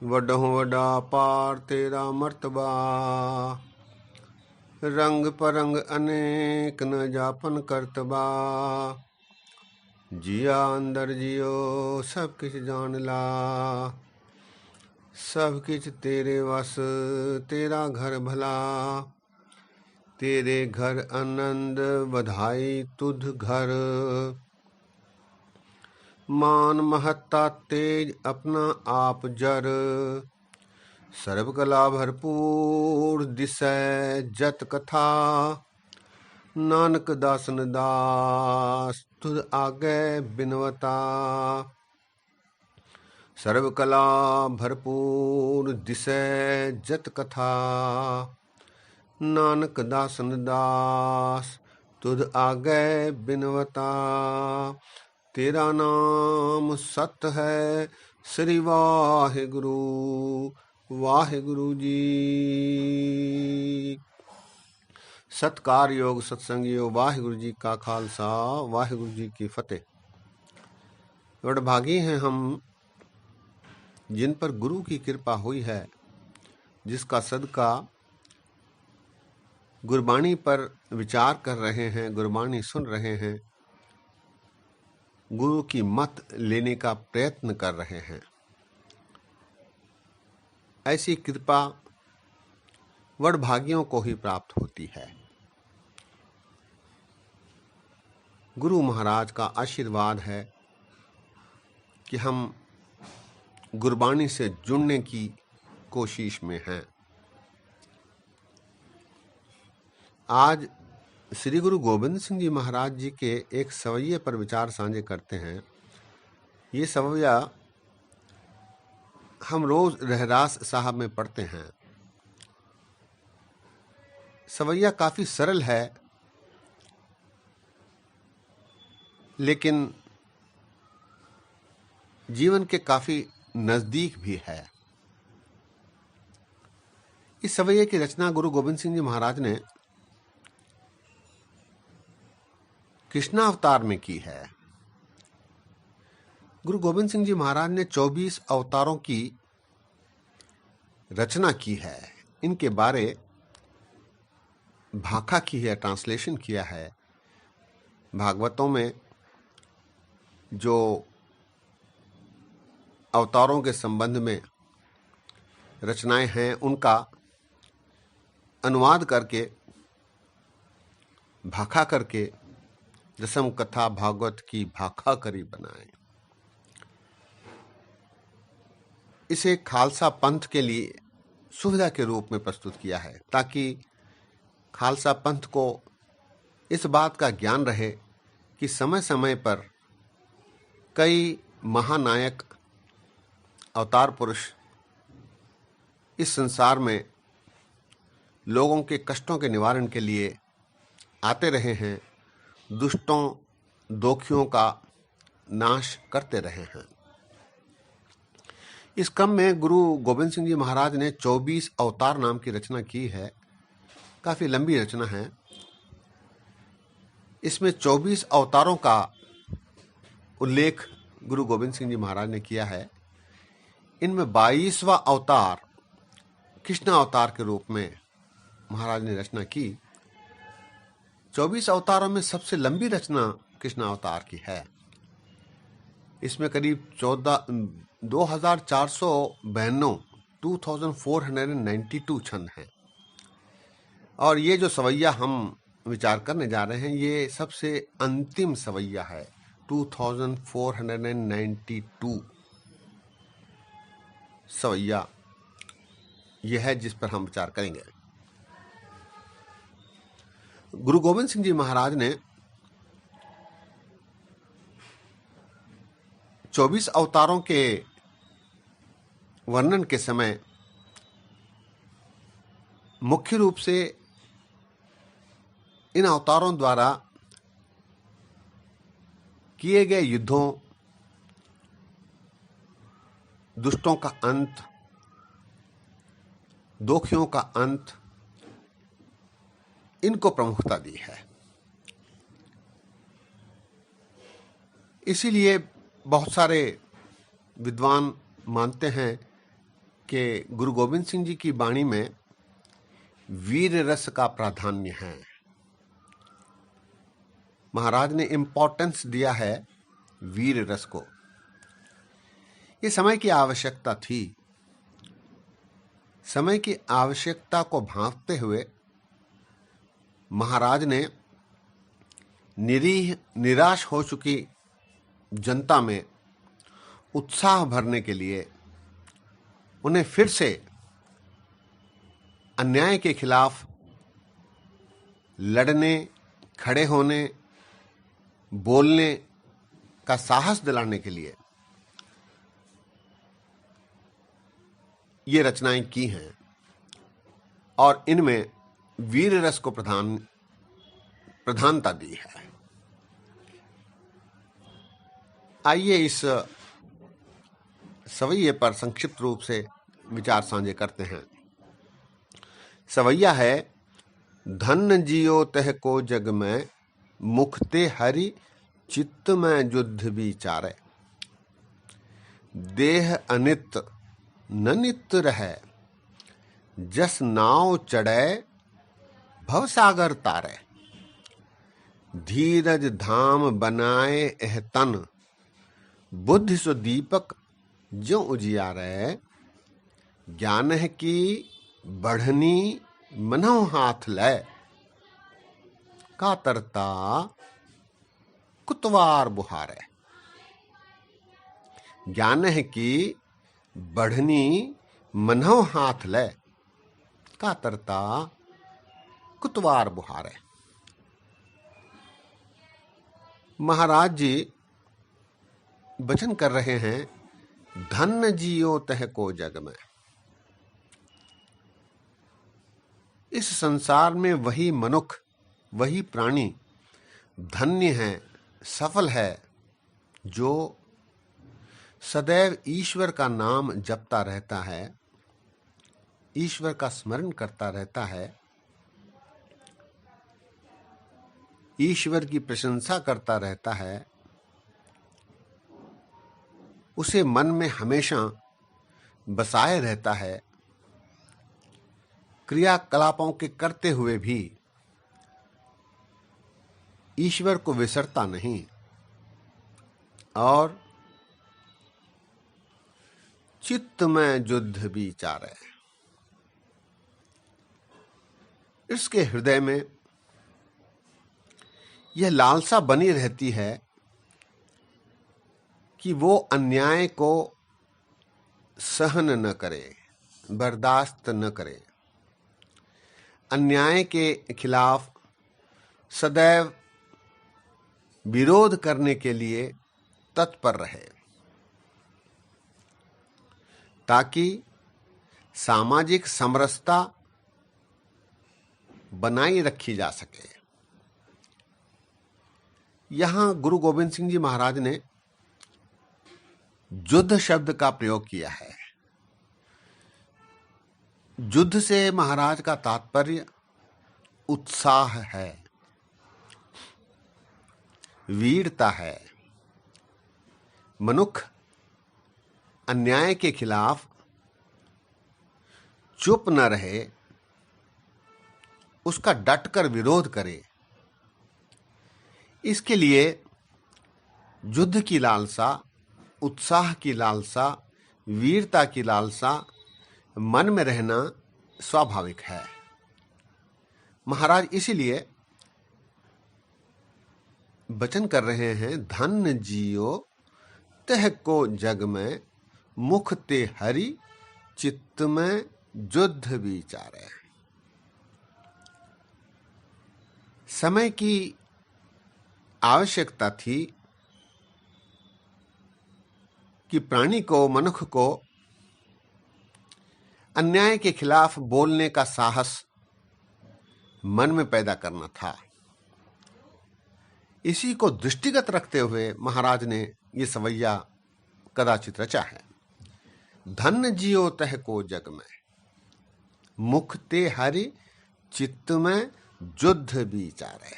वडहुँ वडा पार तेरा मर्तबा, रंग परंग अनेक न जापन करतबा। जिया अंदर जियो सब किछ जान ला, सब किछ तेरे वस तेरा घर भला। तेरे घर आनंद बधाई तुध घर, मान महत्ता तेज अपना आप जर। सर्व कला भरपूर दिसै जत कथा, नानक दासन दास तुध आगे बिनवता। सर्व कला भरपूर दिसै जत कथा, नानक दासन दास तुध आगे बिनवता। तेरा नाम सत है श्री वाहिगुरु वाहिगुरु जी। सत्कार योग सत्संगियों, वाहिगुरु जी का खालसा वाहिगुरु जी की फतेह। वडभागी हैं हम जिन पर गुरु की कृपा हुई है, जिसका सदका गुरबाणी पर विचार कर रहे हैं, गुरबाणी सुन रहे हैं, गुरु की मत लेने का प्रयत्न कर रहे हैं। ऐसी कृपा वडभागियों को ही प्राप्त होती है। गुरु महाराज का आशीर्वाद है कि हम गुरबाणी से जुड़ने की कोशिश में हैं। आज श्री गुरु गोविंद सिंह जी महाराज जी के एक सवैये पर विचार साझे करते हैं। ये सवैया हम रोज रहरास साहब में पढ़ते हैं। सवैया काफी सरल है, लेकिन जीवन के काफी नजदीक भी है। इस सवैये की रचना गुरु गोविंद सिंह जी महाराज ने कृष्णावतार में की है। गुरु गोविंद सिंह जी महाराज ने 24 अवतारों की रचना की है। इनके बारे भाखा की है, ट्रांसलेशन किया है। भागवतों में जो अवतारों के संबंध में रचनाएं हैं, उनका अनुवाद करके, भाखा करके दसम कथा भागवत की भाखा करी बनाए। इसे खालसा पंथ के लिए सुविधा के रूप में प्रस्तुत किया है, ताकि खालसा पंथ को इस बात का ज्ञान रहे कि समय समय पर कई महानायक अवतार पुरुष इस संसार में लोगों के कष्टों के निवारण के लिए आते रहे हैं, दुष्टों दोखियों का नाश करते रहे हैं। इस क्रम में गुरु गोविंद सिंह जी महाराज ने 24 अवतार नाम की रचना की है। काफी लंबी रचना है। इसमें 24 अवतारों का उल्लेख गुरु गोविंद सिंह जी महाराज ने किया है। इनमें 22वां अवतार कृष्ण अवतार के रूप में महाराज ने रचना की। 24 अवतारों में सबसे लंबी रचना कृष्ण अवतार की है। इसमें करीब 2492 छंद हैं। और ये जो सवैया हम विचार करने जा रहे हैं, ये सबसे अंतिम सवैया है। 2492 सवैया यह है जिस पर हम विचार करेंगे। गुरु गोविंद सिंह जी महाराज ने 24 अवतारों के वर्णन के समय मुख्य रूप से इन अवतारों द्वारा किए गए युद्धों, दुष्टों का अंत, दोखियों का अंत, इनको प्रमुखता दी है। इसीलिए बहुत सारे विद्वान मानते हैं कि गुरु गोविंद सिंह जी की वाणी में वीर रस का प्राधान्य है। महाराज ने इम्पोर्टेंस दिया है वीर रस को। ये समय की आवश्यकता थी। समय की आवश्यकता को भांपते हुए महाराज ने निरीह निराश हो चुकी जनता में उत्साह भरने के लिए उन्हें फिर से अन्याय के खिलाफ लड़ने, खड़े होने, बोलने का साहस दिलाने के लिए ये रचनाएं की हैं और इनमें वीर रस को प्रधानता दी है। आइए इस सवैये पर संक्षिप्त रूप से विचार साझे करते हैं। सवैया है, धन जियो तह को जग में, मुखते हरि चित्त में युद्ध विचारे। देह अनित न नित रहे, जस नाव चढ़े भव सागर तारे। धीरज धाम बनाए एह तन, बुद्धि सो दीपक ज्यों उजियारे। ज्ञान है कि बढ़नी मनहु हाथ ले, कातरता कुतवार बुहारे। ज्ञान है कि बढ़नी मनहु हाथ ले, कातरता कुतवार बुहारे। महाराज जी वचन कर रहे हैं, धन जियो तह को जग में। इस संसार में वही मनुष्य, वही प्राणी धन्य है, सफल है, जो सदैव ईश्वर का नाम जपता रहता है, ईश्वर का स्मरण करता रहता है, ईश्वर की प्रशंसा करता रहता है। उसे मन में हमेशा बसाए रहता है, क्रियाकलापों के करते हुए भी ईश्वर को विसरता नहीं और चित्त में युद्ध विचारे। इसके हृदय में यह लालसा बनी रहती है कि वो अन्याय को सहन न करे, बर्दाश्त न करे, अन्याय के खिलाफ सदैव विरोध करने के लिए तत्पर रहे, ताकि सामाजिक समरसता बनाई रखी जा सके। यहां गुरु गोविंद सिंह जी महाराज ने युद्ध शब्द का प्रयोग किया है। युद्ध से महाराज का तात्पर्य उत्साह है, वीरता है। मनुष्य अन्याय के खिलाफ चुप न रहे, उसका डटकर विरोध करे। इसके लिए युद्ध की लालसा, उत्साह की लालसा, वीरता की लालसा मन में रहना स्वाभाविक है। महाराज इसीलिए वचन कर रहे हैं, धन जियो तह को जग में, मुख ते हरि चित्त में युद्ध विचारे। समय की आवश्यकता थी कि प्राणी को, मनुष्य को अन्याय के खिलाफ बोलने का साहस मन में पैदा करना था। इसी को दृष्टिगत रखते हुए महाराज ने ये सवैया कदाचित रचा है। धन जियो तह को जग में, मुख ते हरि चित्त में युद्ध विचारे।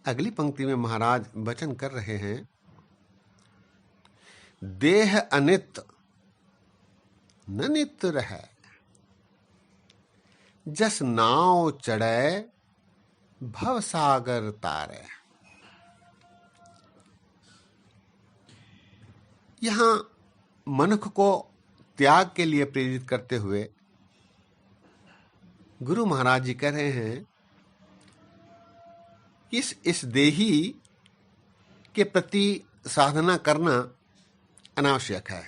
अगली पंक्ति में महाराज वचन कर रहे हैं, देह अनित न नित रहै, जस नाव चढ़ै भव सागर तारै। यहां मनुष्य को त्याग के लिए प्रेरित करते हुए गुरु महाराज जी कह रहे हैं, इस देही के प्रति साधना करना अनावश्यक है।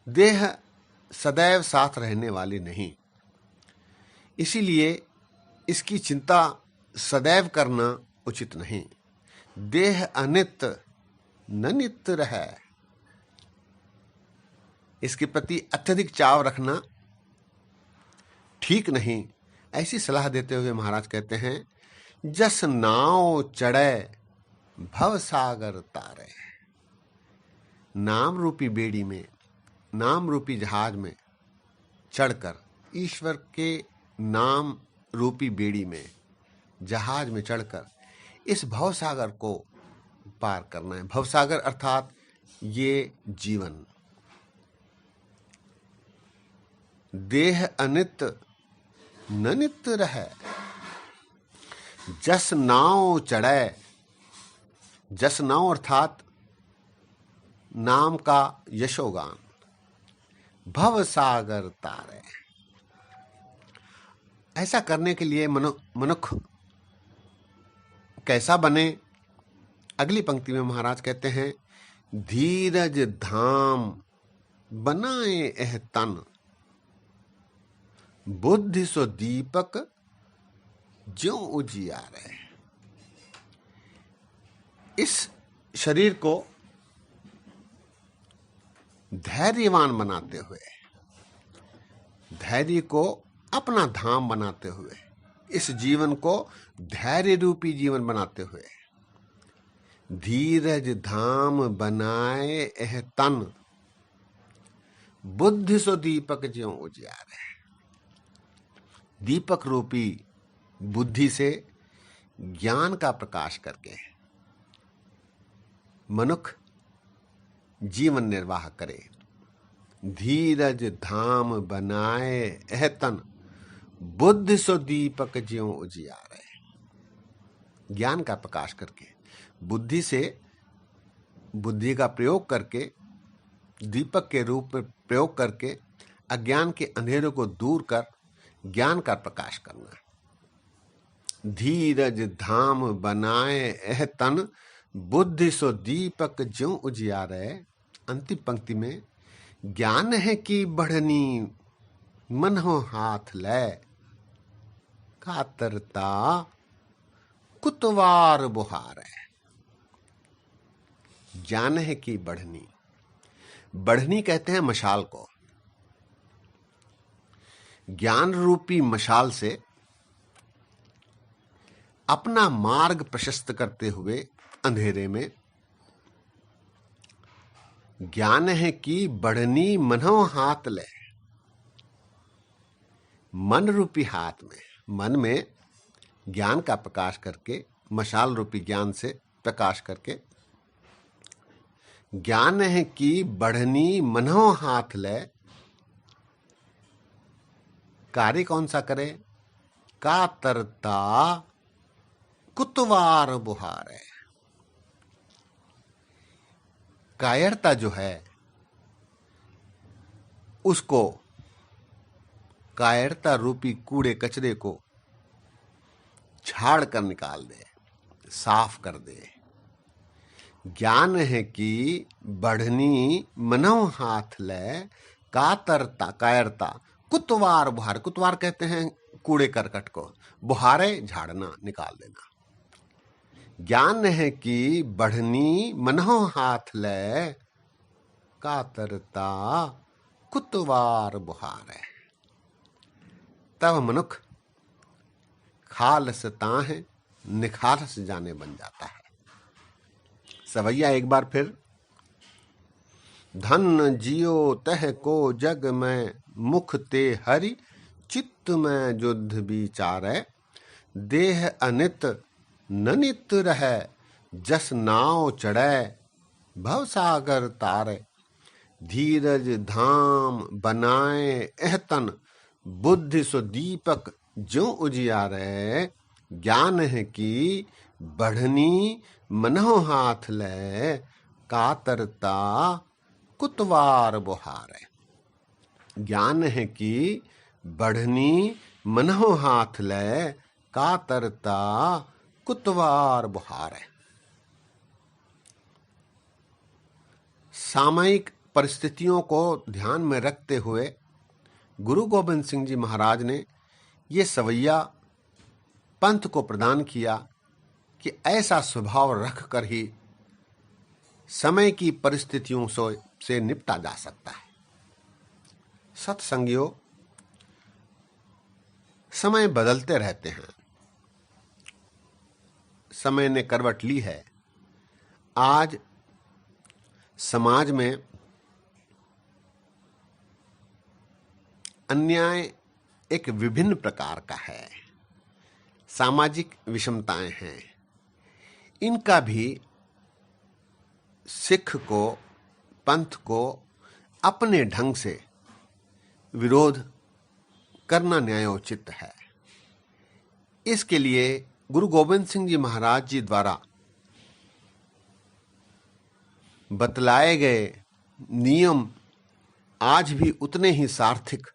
देह सदैव साथ रहने वाली नहीं, इसीलिए इसकी चिंता सदैव करना उचित नहीं। देह अनित न नित रहै, इसके प्रति अत्यधिक चाव रखना ठीक नहीं। ऐसी सलाह देते हुए महाराज कहते हैं, जस नाव चढ़े भव सागर तारे। नाम रूपी बेड़ी में, नाम रूपी जहाज में चढ़कर, ईश्वर के नाम रूपी बेड़ी में, जहाज में चढ़कर इस भवसागर को पार करना है। भवसागर अर्थात ये जीवन। देह अनित न नित रहै, जस नाव चढ़ै। जस नाव अर्थात नाम का यशोगान। भव सागर तारे। ऐसा करने के लिए मनुष्य कैसा बने? अगली पंक्ति में महाराज कहते हैं, धीरज धाम बनाए एह तन, बुद्धि सो दीपक ज्यों उजियारे। इस शरीर को धैर्यवान बनाते हुए, धैर्य को अपना धाम बनाते हुए, इस जीवन को धैर्य रूपी जीवन बनाते हुए, धीरज धाम बनाए एह तन, बुद्धि सो दीपक ज्यों उजियारे। दीपक रूपी बुद्धि से ज्ञान का प्रकाश करके मनुष्य जीवन निर्वाह करे। धीरज धाम बनाए एह तन, बुद्धि सो दीपक ज्यों उजियारे। ज्ञान का प्रकाश करके, बुद्धि से, बुद्धि का प्रयोग करके, दीपक के रूप में प्रयोग करके अज्ञान के अंधेरों को दूर कर ज्ञान का प्रकाश करना। धीरज धाम बनाए एह तन, बुद्धि सो दीपक ज्यों उजियारे। अंतिम पंक्ति में, ज्ञान है कि बढ़नी मन हो हाथ ले, कातरता कुतवार बुहारे। ज्ञान है कि बढ़नी, बढ़नी कहते हैं मशाल को। ज्ञान रूपी मशाल से अपना मार्ग प्रशस्त करते हुए अंधेरे में, ज्ञान है कि बढ़नी मनो हाथ ले। मन रूपी हाथ में, मन में ज्ञान का प्रकाश करके, मशाल रूपी ज्ञान से प्रकाश करके, ज्ञान है कि बढ़नी मनो हाथ ले। कार्य कौन सा करे? कातरता कुतवार बुहारे। कायरता जो है उसको, कायरता रूपी कूड़े कचरे को झाड़ कर निकाल दे, साफ कर दे। ज्ञान है कि बढ़नी मनो हाथ ले, कातरता, कायरता, कुतवार बुहार। कुतवार कहते हैं कूड़े करकट को, बुहारे झाड़ना, निकाल देना। ज्ञान है कि बढ़नी मनो हाथ ले, कातरता कुतवार बुहारे। तब मनुष्य खालस ताह निखालस जाने बन जाता है। सवैया एक बार फिर, धन जियो तह को जग में, मुख ते हरि चित्त में युद्ध विचारे। देह अनित न नित रहै, जस नाव चढ़ै भव सागर तारे। धीरज धाम बनाए एहतन, बुद्धि सो दीपक ज्यों उजियारे। ज्ञान है कि बढ़नी मनहो हाथ ले, कातरता कुतवार बुहारे। ज्ञान है कि बढ़नी मनहो हाथ ले, कातरता कुतवार बुहारे। सामयिक परिस्थितियों को ध्यान में रखते हुए गुरु गोविंद सिंह जी महाराज ने ये सवैया पंथ को प्रदान किया कि ऐसा स्वभाव रखकर ही समय की परिस्थितियों से निपटा जा सकता है। सत्संगियों, समय बदलते रहते हैं। समय ने करवट ली है। आज समाज में अन्याय एक विभिन्न प्रकार का है। सामाजिक विषमताएं हैं। इनका भी सिख को, पंथ को अपने ढंग से विरोध करना न्यायोचित है। इसके लिए गुरु गोविंद सिंह जी महाराज जी द्वारा बतलाए गए नियम आज भी उतने ही सार्थक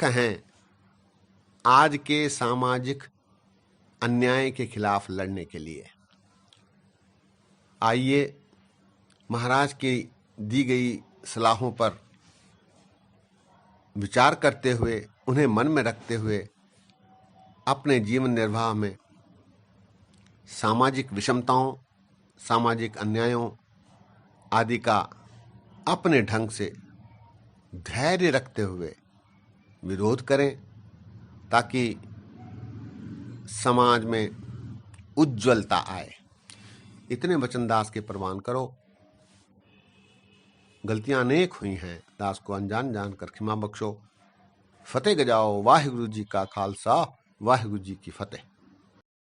हैं आज के सामाजिक अन्याय के खिलाफ लड़ने के लिए। आइए महाराज की दी गई सलाहों पर विचार करते हुए, उन्हें मन में रखते हुए अपने जीवन निर्वाह में सामाजिक विषमताओं, सामाजिक अन्यायों आदि का अपने ढंग से धैर्य रखते हुए विरोध करें, ताकि समाज में उज्ज्वलता आए। इतने वचन दास के प्रवान करो। गलतियां अनेक हुई हैं, दास को अनजान जानकर क्षमा बख्शो। फतेह गजाओ। वाहिगुरु जी का खालसा, वाहिगुरु जी की फतेह।